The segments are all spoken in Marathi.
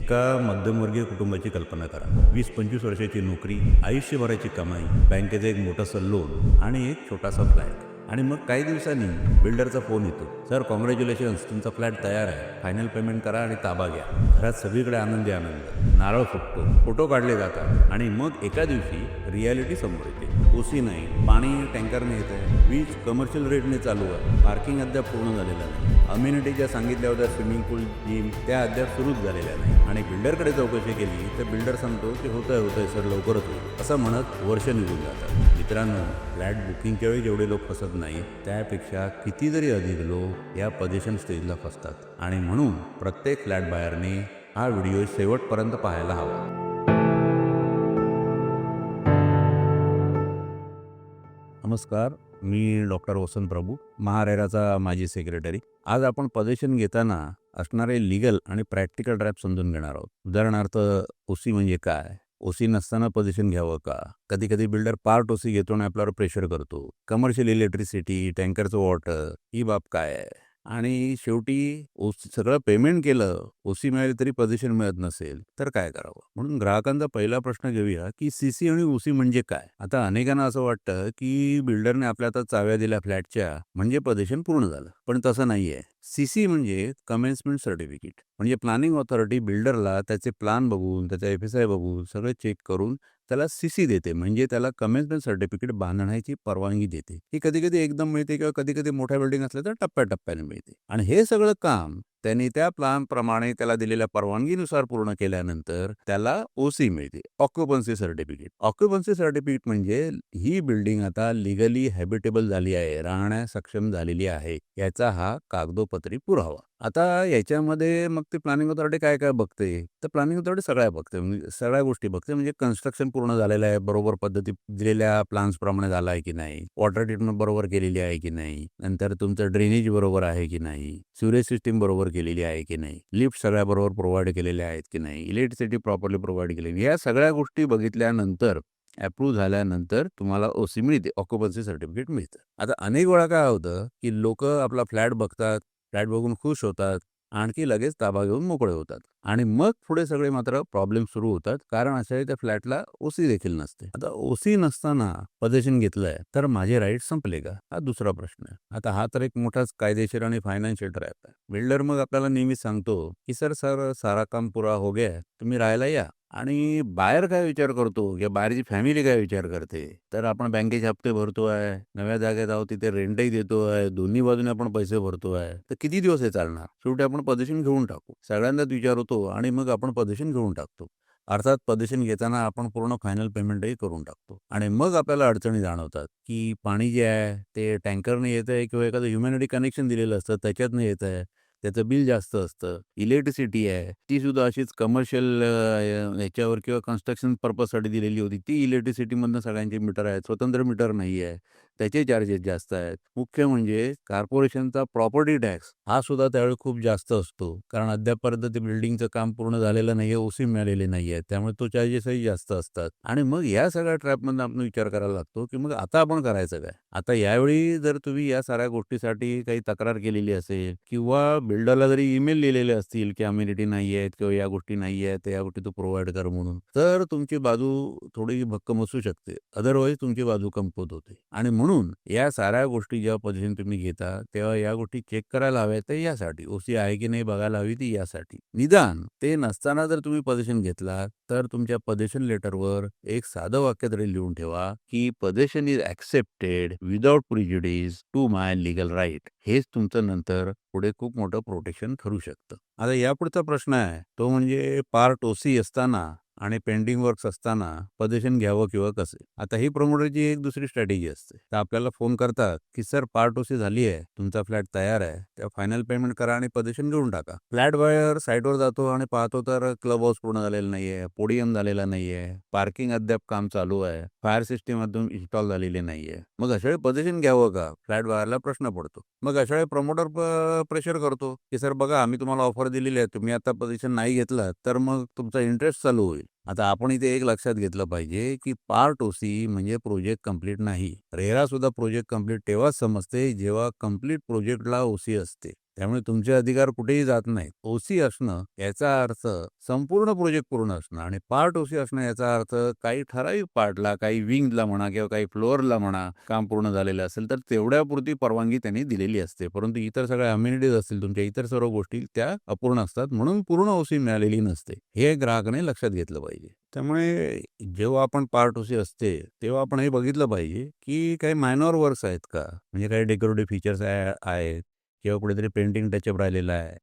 एका मध्यमवर्गीय कुटुंबाची कल्पना करा. 20-25 वर्षाची नोकरी, आयुष्यभराची कमाई, बँकेचं एक मोठंसं लोन आणि एक छोटासा फ्लॅट. आणि मग काही दिवसांनी बिल्डरचा फोन येतो. सर, कॉंग्रॅच्युलेशन्स, तुमचा फ्लॅट तयार आहे. फायनल पेमेंट करा आणि ताबा घ्या. घरात सगळीकडे आनंदी आनंद. नारळ फुटतो, फोटो काढले जातात आणि मग एका दिवशी रियालिटी समोर येते. ओसी नाही, पाणी टँकरने येत आहे, वीज कमर्शियल रेटने चालू आहे, पार्किंग अद्याप पूर्ण झालेलं नाही, अम्युनिटी ज्या सांगितल्या होत्या स्विमिंग पूल, जिम, त्या अद्याप सुरूच झालेल्या नाही. आणि बिल्डरकडे चौकशी केली तर बिल्डर सांगतो की होतंय सर, लवकरच होईल, असं म्हणत वर्ष निघून जातात. मित्रांनो, फ्लॅट बुकिंगच्या वेळी जेवढे लोक फसत नाही, त्यापेक्षा कितीतरी अधिक लोक या पोझिशन स्टेजला फसतात. आणि म्हणून प्रत्येक फ्लॅट बायरने हा व्हिडिओ शेवटपर्यंत पाहायला हवा. नमस्कार, मी डॉक्टर वसंत प्रभू, महारेराचा माजी सेक्रेटरी. आज आपण पोझिशन घेताना असणारे लीगल आणि प्रॅक्टिकल ट्रॅप समजून घेणार आहोत. उदाहरणार्थ, ओसी म्हणजे काय, ओसी नसताना पोझिशन घ्यावं का, कधी कधी बिल्डर पार्ट ओसी घेतो आणि आपल्यावर प्रेशर करतो, कमर्शियल इलेक्ट्रिसिटी, टँकरचं वॉटर, ही बाब काय आहे, आणि शेवटी ओसी सगळं पेमेंट केलं, ओसी मिळाली तरी पोझिशन मिळत नसेल तर काय करावं. म्हणून ग्राहकांचा पहिला प्रश्न घेऊया की सीसी आणि ओसी म्हणजे काय. आता अनेकांना असं वाटतं की बिल्डरने आपल्या आता चाव्या दिल्या फ्लॅटच्या म्हणजे पोझिशन पूर्ण झालं, पण तसं नाहीये. सीसी म्हणजे कमेन्समेंट सर्टिफिकेट. म्हणजे प्लॅनिंग ऑथॉरिटी बिल्डरला त्याचे प्लॅन बघून, त्याचा FSI बघून, सगळं चेक करून त्याला सीसी देते, म्हणजे त्याला कमेन्समेंट सर्टिफिकेट बांधण्याची परवानगी देते. ही कधी कधी एकदम मिळते किंवा कधी कधी मोठ्या बिल्डिंग असल्या तर टप्प्याटप्प्याने मिळते. आणि हे सगळं काम त्यांनी त्या प्लॅन प्रमाणे त्याला दिलेल्या परवानगीनुसार पूर्ण केल्यानंतर त्याला ओसी मिळते, ऑक्युपन्सी सर्टिफिकेट. ऑक्युपन्सी सर्टिफिकेट म्हणजे ही बिल्डिंग आता लिगली हॅबिटेबल झाली आहे, राहण्यास सक्षम झालेली आहे, याचा हा कागदोपत्री पुरावा. आता याच्यामध्ये मग ती प्लॅनिंग ऑथॉरिटी काय काय बघते, तर प्लॅनिंग ऑथॉरिटी सगळ्या बघते, म्हणजे सगळ्या गोष्टी बघते. म्हणजे कन्स्ट्रक्शन पूर्ण झालेलं आहे, बरोबर पद्धती दिलेल्या प्लॅन्स प्रमाणे झाला आहे की नाही, वॉटर ट्रीटमेंट बरोबर केलेली आहे की नाही, नंतर तुमचं ड्रेनेज बरोबर आहे की नाही, सिवरेज सिस्टीम बरोबर केलेली आहे की नाही, लिफ्ट सगळ्या बरोबर प्रोव्हाइड केलेल्या आहेत की नाही, इलेक्ट्रिसिटी प्रॉपरली प्रोव्हाइड केलेली, या सगळ्या गोष्टी बघितल्यानंतर, अप्रूव्ह झाल्यानंतर तुम्हाला ओसी मिळते, ऑक्युपन्सी सर्टिफिकेट मिळतं. आता अनेक वेळा काय होतं की लोक आपला फ्लॅट बघतात, फ्लॅट बघून खुश होतात, आणखी लगेच ताबा घेऊन मोकळे होतात, आणि मग पुढे सगळे मात्र प्रॉब्लेम सुरू होतात, कारण अशा त्या फ्लॅटला ओसी देखील नसते. आता ओसी नसताना पोझिशन घेतलंय तर माझे राईट संपले का, हा दुसरा प्रश्न आहे. आता हा तर एक मोठाच कायदेशीर आणि फायनान्शियल ट्रॅप आहे. बिल्डर मग आपल्याला नेहमी सांगतो की सर सर सारा काम पुरा हो गया, तुम्ही राहायला या. आणि बाहेर काय विचार करतो किंवा बाहेरची फॅमिली काय विचार करते, तर आपण बँकेचे हप्ते भरतोय, नव्या जागेत आहोत, तिथे रेंटही देतोय, दोन्ही बाजूने आपण पैसे भरतोय, तर किती दिवस हे चालणार. शेवटी आपण पोझिशन घेऊन टाकू, सगळ्यांनाच विचार होतो आणि मग आपण पोझिशन घेऊन टाकतो. अर्थात पोझिशन घेताना आपण पूर्ण फायनल पेमेंटही करून टाकतो, आणि मग आपल्याला अडचणी जाणवतात की पाणी जे आहे ते टँकरने येत आहे किंवा एखादं ह्युमॅनिटी कनेक्शन दिलेलं असतं त्याच्यातनं येत आहे, त्याचं बिल जास्त असतं. इलेक्ट्रिसिटी आहे ती सुद्धा अशीच कमर्शियल ह्याच्यावर किंवा कन्स्ट्रक्शन पर्पजसाठी दिलेली होती, ती इलेक्ट्रिसिटीमधनं सगळ्यांचे मीटर आहेत, स्वतंत्र मीटर नाही आहे, त्याचे चार्जेस जास्त आहेत. मुख्य म्हणजे कॉर्पोरेशनचा प्रॉपर्टी टॅक्स हा सुद्धा त्यावेळी खूप जास्त असतो, कारण अद्यापपर्यंत ते बिल्डिंगचं काम पूर्ण झालेलं नाही आहे, ओसी मिळालेले नाही आहे, त्यामुळे तो चार्जेसही जास्त असतात. आणि मग या सगळ्या ट्रॅपमधून आपण विचार करायला लागतो की मग आता आपण करायचं काय. आता यावेळी जर तुम्ही या साऱ्या गोष्टीसाठी काही तक्रार केलेली असेल किंवा बिल्डरला जरी ईमेल लिहिलेले असतील की अम्युनिटी नाही आहेत किंवा या गोष्टी नाही आहेत, तर या गोष्टी तू प्रोव्हाइड कर म्हणून, तर तुमची बाजू थोडी भक्कम असू शकते, अदरवाईज तुमची बाजू कमकुवत होते. आणि म्हणून या साऱ्या गोष्टी जेव्हा पोझिशन तुम्ही घेता तेव्हा या गोष्टी चेक करायला हव्या, तर यासाठी ओसी आहे की नाही बघायला हवी, ती यासाठी. निदान ते नसताना जर तुम्ही पोझिशन घेतला तर तुमच्या पोझिशन लेटरवर एक साधं वाक्य तरी लिहून ठेवा की position is accepted without prejudice to my legal right. हेच तुमचं नंतर पुढे खूप मोठं प्रोटेक्शन ठरू शकतं. आता यापुढचा प्रश्न आहे तो म्हणजे पार्ट ओसी असताना आणि पेंडिंग वर्क्स असताना पोझिशन घ्यावं किंवा कसे. आता ही प्रमोटरची एक दुसरी स्ट्रॅटेजी असते. तर आपल्याला फोन करतात की सर पार्ट ओसी झाली आहे, तुमचा फ्लॅट तयार आहे, त्या फायनल पेमेंट करा आणि पोझिशन घेऊन टाका. फ्लॅट बायर साईटवर जातो आणि पाहतो तर क्लब हाऊस पूर्ण झालेला नाहीये, पोडियम झालेला नाहीये, पार्किंग अद्याप काम चालू आहे, फायर सिस्टीम अजून इन्स्टॉल झालेली नाहीये. मग अशा वेळी पोझिशन घ्यावं का, फ्लॅट बायरला प्रश्न पडतो. मग अशा वेळी प्रमोटर प्रेशर करतो की सर बघा, आम्ही तुम्हाला ऑफर दिलेली आहे, तुम्ही आता पोझिशन नाही घेतलं तर मग तुमचा इंटरेस्ट चालू होईल. आता आपण इथे एक लक्षात घेतलं पाहिजे की पार्ट ओसी म्हणजे प्रोजेक्ट कंप्लीट नाही. रेरा सुद्धा प्रोजेक्ट कंप्लीट तेव्हाच समजते जेव्हा कंप्लीट प्रोजेक्टला ओसी असते. त्यामुळे तुमचे अधिकार कुठेही जात नाहीत. ओसी असणं याचा अर्थ संपूर्ण प्रोजेक्ट पूर्ण असणं आणि पार्ट ओसी असणं याचा अर्थ काही ठराविक पार्टला, काही विंगला म्हणा किंवा काही फ्लोअरला म्हणा काम पूर्ण झालेलं असेल तर तेवढ्यापुरती परवानगी त्यांनी दिलेली असते. परंतु इतर सगळ्या अम्युनिटीज असतील तुमच्या इतर सर्व गोष्टी त्या अपूर्ण असतात म्हणून पूर्ण ओसी मिळालेली नसते. हे ग्राहकाने लक्षात घेतलं पाहिजे. त्यामुळे जेव्हा आपण पार्ट ओसी असते तेव्हा आपण हे बघितलं पाहिजे की काही मायनॉर वर्क्स आहेत का? म्हणजे काही डेकोरेटिव्ह फीचर्स आहेत किंवा कुठेतरी पेंटिंग टचअप राहिलेला आहे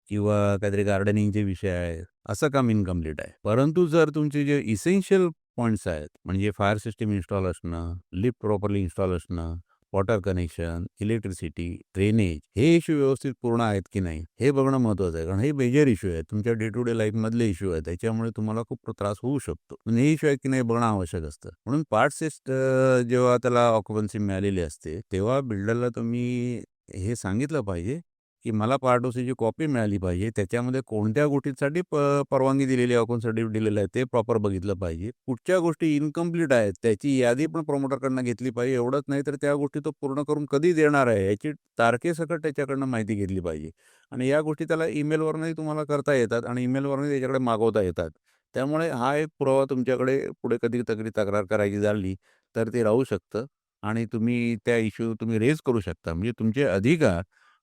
किंवा काहीतरी गार्डनिंगचे विषय आहेत. असं काम इन्कम्प्लीट आहे. परंतु जर तुमचे जे इसेन्शियल पॉइंट्स आहेत म्हणजे फायर सिस्टम इन्स्टॉल असणं, लिफ्ट प्रॉपरली इन्स्टॉल असणं, वॉटर कनेक्शन, इलेक्ट्रिसिटी, ड्रेनेज हे इश्यू व्यवस्थित पूर्ण आहेत की नाही हे बघणं महत्त्वाचं आहे. कारण हे मेजर इश्यू आहेत. तुमच्या डे टू डे लाईफमधले इश्यू आहेत. त्याच्यामुळे तुम्हाला खूप त्रास होऊ शकतो. म्हणजे हे इश्यू आहे की नाही बघणं आवश्यक असतं. म्हणून पार्ट जेव्हा त्याला ऑक्युपन्सी मिळालेली असते तेव्हा बिल्डरला तुम्ही हे सांगितलं पाहिजे की मला पार्ट ओसीची कॉपी मिळाली पाहिजे. त्याच्यामध्ये कोणत्या गोष्टींसाठी परवानगी दिलेली आहे, अकाउंट सर्टिफिकेट दिलेलं आहे ते प्रॉपर बघितलं पाहिजे. कुठच्या गोष्टी इन्कम्प्लीट आहेत त्याची यादी पण प्रमोटरकडनं घेतली पाहिजे. एवढंच नाही तर त्या गोष्टी तो पूर्ण करून कधी देणार आहे याची तारखेसकट त्याच्याकडनं माहिती घेतली पाहिजे. आणि या गोष्टी त्याला ईमेलवरनंही तुम्हाला करता येतात आणि ईमेलवरनंही त्याच्याकडे मागवता येतात. त्यामुळे हा एक पुरावा तुमच्याकडे पुढे कधी तक्रार करायची झाली तर ते राहू शकतं आणि तुम्ही त्या इश्यू तुम्ही रेज करू शकता. म्हणजे तुमचे अधिकार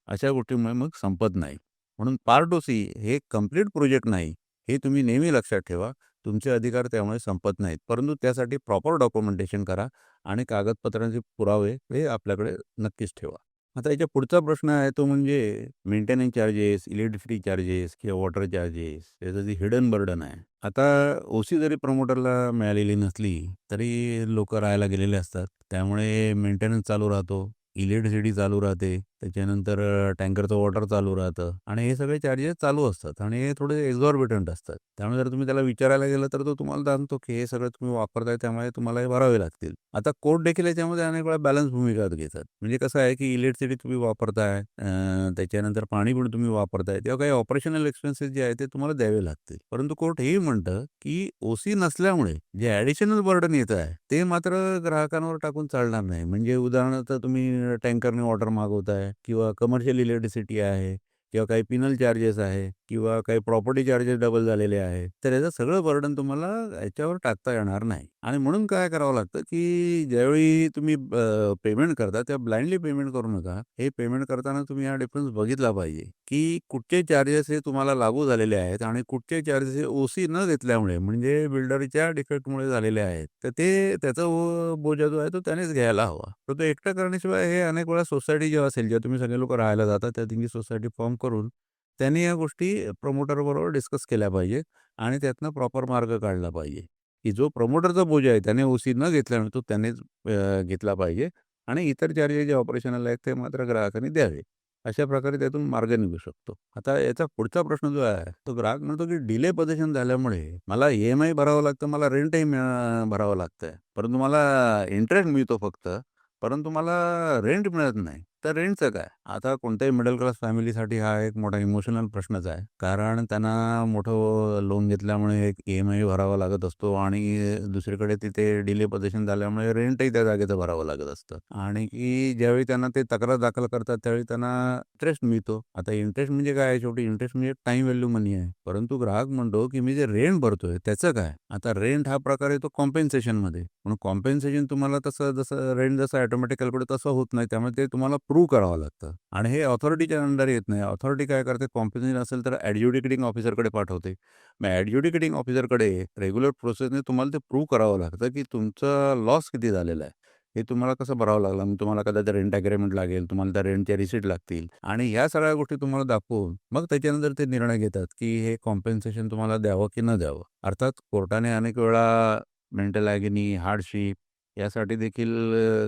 अशा गोष्टींमुळे मग संपत नाही. म्हणून पार्ट ओसी हे कंप्लीट प्रोजेक्ट नाही, हे तुम्ही नेहमी लक्षात ठेवा. तुमचे अधिकार त्यामुळे संपत नाहीत. परंतु त्यासाठी प्रॉपर डॉक्युमेंटेशन करा आणि कागदपत्रांचे पुरावे हे आपल्याकडे नक्कीच ठेवा. आता याच्या पुढचा प्रश्न आहे तो म्हणजे मेंटेनन्स चार्जेस, इलेक्ट्रिसिटी चार्जेस किंवा वॉटर चार्जेस याचं जे हिडन बर्डन आहे. आता ओसी जरी प्रमोटरला मिळालेली नसली, तरी लोकं राहायला गेलेले असतात. त्यामुळे मेंटेनन्स चालू राहतो, इलेक्ट्रिसिटी चालू राहते, त्याच्यानंतर टँकरचं वॉटर चालू राहतं आणि हे सगळे चार्जेस चालू असतात आणि हे थोडे एक्झॉर्बिटंट असतात. त्यामुळे जर तुम्ही त्याला विचारायला गेलं तर तो तुम्हाला सांगतो की हे सगळं तुम्ही वापरताय त्यामुळे तुम्हाला हे भरावे लागतील. आता कोर्ट देखील याच्यामध्ये अनेक वेळा बॅलन्स भूमिका घेतात. म्हणजे कसं आहे की इलेक्ट्रिसिटी तुम्ही वापरताय, त्याच्यानंतर पाणी पण तुम्ही वापरताय, तेव्हा काही ऑपरेशनल एक्सपेन्सेस जे आहेत ते तुम्हाला द्यावे लागतील. परंतु कोर्ट हेही म्हणतं की ओसी नसल्यामुळे जे ॲडिशनल बर्डन येत आहे ते मात्र ग्राहकांवर टाकून चालणार नाही. म्हणजे उदाहरणार्थ तुम्ही टँकरने वॉटर मागवताय किंवा कमर्शियल इलेक्ट्रिसिटी आहे किंवा काही पिनल चार्जेस आहे किंवा काही प्रॉपर्टी चार्जेस डबल झालेले आहे. तर याचं सगळं बर्डन तुम्हाला याच्यावर टाकता येणार नाही. आणि म्हणून काय करावं लागतं की ज्यावेळी तुम्ही पेमेंट करता तेव्हा ब्लाइंडली पेमेंट करू नका. हे पेमेंट करताना तुम्ही हा डिफरन्स बघितला पाहिजे की कुठचे चार्जेस हे तुम्हाला लागू झालेले आहेत आणि कुठचे चार्जेस हे ओसी न घेतल्यामुळे म्हणजे बिल्डरच्या डिफेक्टमुळे झालेले आहेत. तर ते त्याचा बोजा जो आहे तो त्यानेच घ्यायला हवा. तर तो एकटा करण्याशिवाय हे अनेक वेळा सोसायटी जेव्हा असेल, जेव्हा तुम्ही सगळे लोकं राहायला जाता, त्या ठिकाणी सोसायटी फॉर्म करून त्यांनी या गोष्टी प्रमोटरबरोबर डिस्कस केल्या पाहिजेत आणि त्यातनं प्रॉपर मार्ग काढला पाहिजे, की जो प्रमोटरचा बोजा आहे त्याने ओसी न घेतल्यामुळे तो त्यानेच घेतला पाहिजे आणि इतर चार्जेस जे ऑपरेशनल आहेत ते मात्र ग्राहकांनी द्यावे. अशा प्रकारे त्यातून मार्ग निघू शकतो. आता याचा पुढचा प्रश्न जो आहे, तो ग्राहक म्हणतो की डिले पोझिशन झाल्यामुळे मला ई-एम-आय भरावं लागतं, मला रेंटही भरावं लागतंय. परंतु मला इंटरेस्ट मिळतो फक्त, परंतु मला रेंट मिळत नाही. तर रेंटचं काय? आता कोणत्याही मिडल क्लास फॅमिलीसाठी हा एक मोठा इमोशनल प्रश्नच आहे. कारण त्यांना मोठं लोन घेतल्यामुळे एक ई-एम-आय भरावा लागत असतो आणि दुसरीकडे तिथे डिले पोझिशन झाल्यामुळे रेंटही त्या जागेचं भरावं लागत असतं. आणि की ज्यावेळी त्यांना ते तक्रार दाखल करतात त्यावेळी त्यांना इंटरेस्ट मिळतो. आता इंटरेस्ट म्हणजे काय आहे? शेवटी इंटरेस्ट म्हणजे टाईम व्हॅल्यू मनी आहे. परंतु ग्राहक म्हणतो की मी जे रेंट भरतोय त्याचं काय? आता रेंट हा प्रकार येतो कॉम्पेन्सेशनमध्ये. म्हणून कॉम्पेन्सेशन तुम्हाला तसं जसं रेंट जसं ऑटोमॅटिक कॅल्क्युलेट तसं होत नाही. त्यामुळे ते तुम्हाला प्रूव्ह करावं लागतं आणि हे ऑथॉरिटीच्या अंडर येत नाही. ऑथॉरिटी काय करते? कॉम्पेन्सेशन असेल तर ॲडज्युडिकेटिंग ऑफिसरकडे पाठवते. मग ॲडज्युडिकेटिंग ऑफिसरकडे रेग्युलर प्रोसेसने तुम्हाला ते प्रूव्ह करावं लागतं की तुमचा लॉस किती झालेला आहे. हे तुम्हाला कसं भरावं लागलं. मग तुम्हाला कदाचित रेंट ॲग्रीमेंट लागेल, तुम्हाला त्या रेंटच्या रिसीट लागतील आणि ह्या सगळ्या गोष्टी तुम्हाला दाखवून मग त्याच्यानंतर ते निर्णय घेतात की हे कॉम्पेन्सेशन तुम्हाला द्यावं की न द्यावं. अर्थात कोर्टाने अनेक वेळा मेंटल ॲगनी, हार्डशिप यासाठी देखील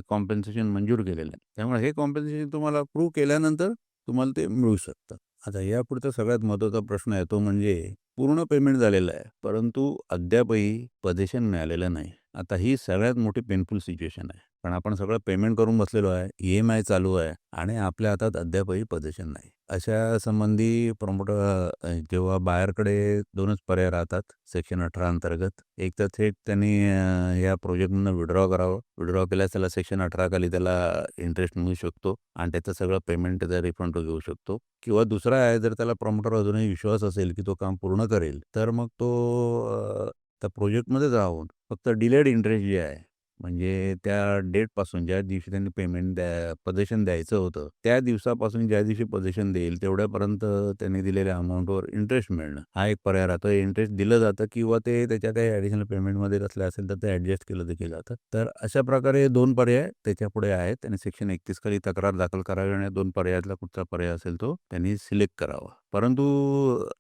कॉम्पेन्सेशन मंजूर केलेलं आहे. त्यामुळे हे कॉम्पेन्सेशन तुम्हाला प्रूव्ह केल्यानंतर तुम्हाला ते मिळू शकतं. आता यापुढचा सगळ्यात महत्त्वाचा प्रश्न आहे तो म्हणजे पूर्ण पेमेंट झालेलं आहे, परंतु अद्यापही पोझिशन मिळालेलं नाही. आता ही सगळ्यात मोठी पेनफुल सिच्युएशन आहे. कारण आपण सगळं पेमेंट करून बसलेलो आहे, ई-एम-आय चालू आहे आणि आपल्या हातात अद्यापही पोझिशन नाही. अशा संबंधी जेव्हा बायरकडे 2च पर्याय राहतात सेक्शन 18 अंतर्गत. एक तर थेट त्यांनी या प्रोजेक्टमधनं विड्रॉ करावं. विड्रॉ केल्यास त्याला सेक्शन 18 खाली त्याला इंटरेस्ट मिळू शकतो आणि त्याचं सगळं पेमेंट त्याचा रिफंड तो घेऊ शकतो. किंवा दुसरा आहे, जर त्याला प्रमोटर अजूनही विश्वास असेल की तो काम पूर्ण करेल, तर मग तो त्या प्रोजेक्टमध्येच राहून फक्त डिलेड इंटरेस्ट जे आहे, म्हणजे त्या डेटपासून ज्या दिवशी त्यांनी पोझिशन द्यायचं होतं, त्या दिवसापासून ज्या दिवशी पोझिशन देईल तेवढ्यापर्यंत त्यांनी दिलेल्या अमाउंटवर इंटरेस्ट मिळणं, हा एक पर्याय राहतो. इंटरेस्ट दिलं जातं किंवा ते त्याच्या काही ॲडिशनल पेमेंटमध्ये असले असेल तर ते ॲडजस्ट केलं देखील जातं. तर अशा प्रकारे 2 पर्याय त्याच्यापुढे आहेत. त्यांनी सेक्शन 31 खाली तक्रार दाखल करावी आणि 2 पर्यायातला कुठचा पर्याय असेल तो त्यांनी सिलेक्ट करावा. परंतु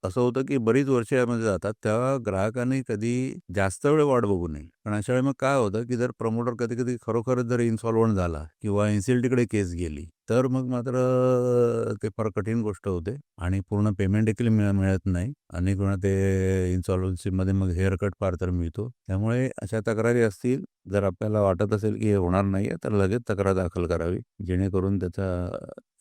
असं होतं की बरीच वर्षे यामध्ये जातात, तेव्हा ग्राहकांनी कधी जास्त वेळ वाट बघू नये. पण अशा वेळी मग काय होतं की जर प्रमोटर कधी-कधी खरोखरच जर इन्सॉल्व्हंट झाला किंवा एन-सी-एल-टीकडे केस गेली, तर मग मात्र ते फार कठीण गोष्ट होते आणि पूर्ण पेमेंट देखील मिळत नाही. अनेक वेळा ते इन्सॉल्व्हन्सीमध्ये मग हेअर कट फार तर मिळतो. त्यामुळे अशा तक्रारी असतील, जर आपल्याला वाटत असेल की हे होणार नाहीये, तर लगेच तक्रार दाखल करावी, जेणेकरून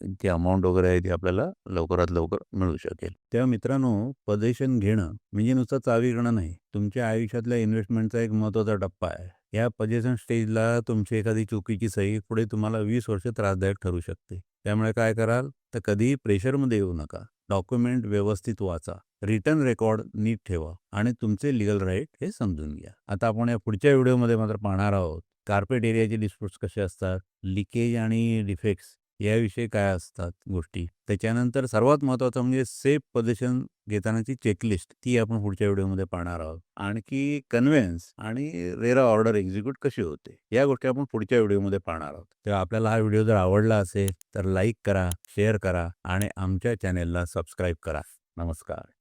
जी अमाउंट वगैरे आहे ती आपल्याला लवकरात लवकर मिळू शकेल. तेव्हा मित्रांनो, पोझिशन घेणं म्हणजे नुसतं चावी घेणं नाही, तुमच्या आयुष्यातल्या इन्व्हेस्टमेंटचा एक महत्त्वाचा टप्पा आहे. या पोझिशन स्टेजला तुमची एखादी चुकीची सही पुढे तुम्हाला 20 वर्ष त्रासदायक ठरू शकते. त्यामुळे काय कराल, तर कधीही प्रेशरमध्ये येऊ नका. डॉक्युमेंट व्यवस्थित वाचा, रिटर्न रेकॉर्ड नीट ठेवा आणि तुमचे लीगल राईट हे समजून घ्या. आता आपण या पुढच्या व्हिडिओमध्ये मात्र पाहणार आहोत, कार्पेट एरियाचे डिस्प्यूट्स कसे असतात, लीकेज आणि डिफेक्ट्स याविषयी काय असतात गोष्टी. त्याच्यानंतर सर्वात महत्त्वाचं म्हणजे सेफ पोझिशन घेतानाची चेकलिस्ट, ती आपण पुढच्या व्हिडिओमध्ये पाहणार आहोत. आणखी कन्व्हेन्स आणि रेरा ऑर्डर एक्झिक्यूट कशी होते, या गोष्टी आपण पुढच्या व्हिडिओमध्ये पाहणार आहोत. तेव्हा आपल्याला हा व्हिडिओ जर आवडला असेल तर लाईक करा, शेअर करा आणि आमच्या चॅनेलला सबस्क्राईब करा. नमस्कार.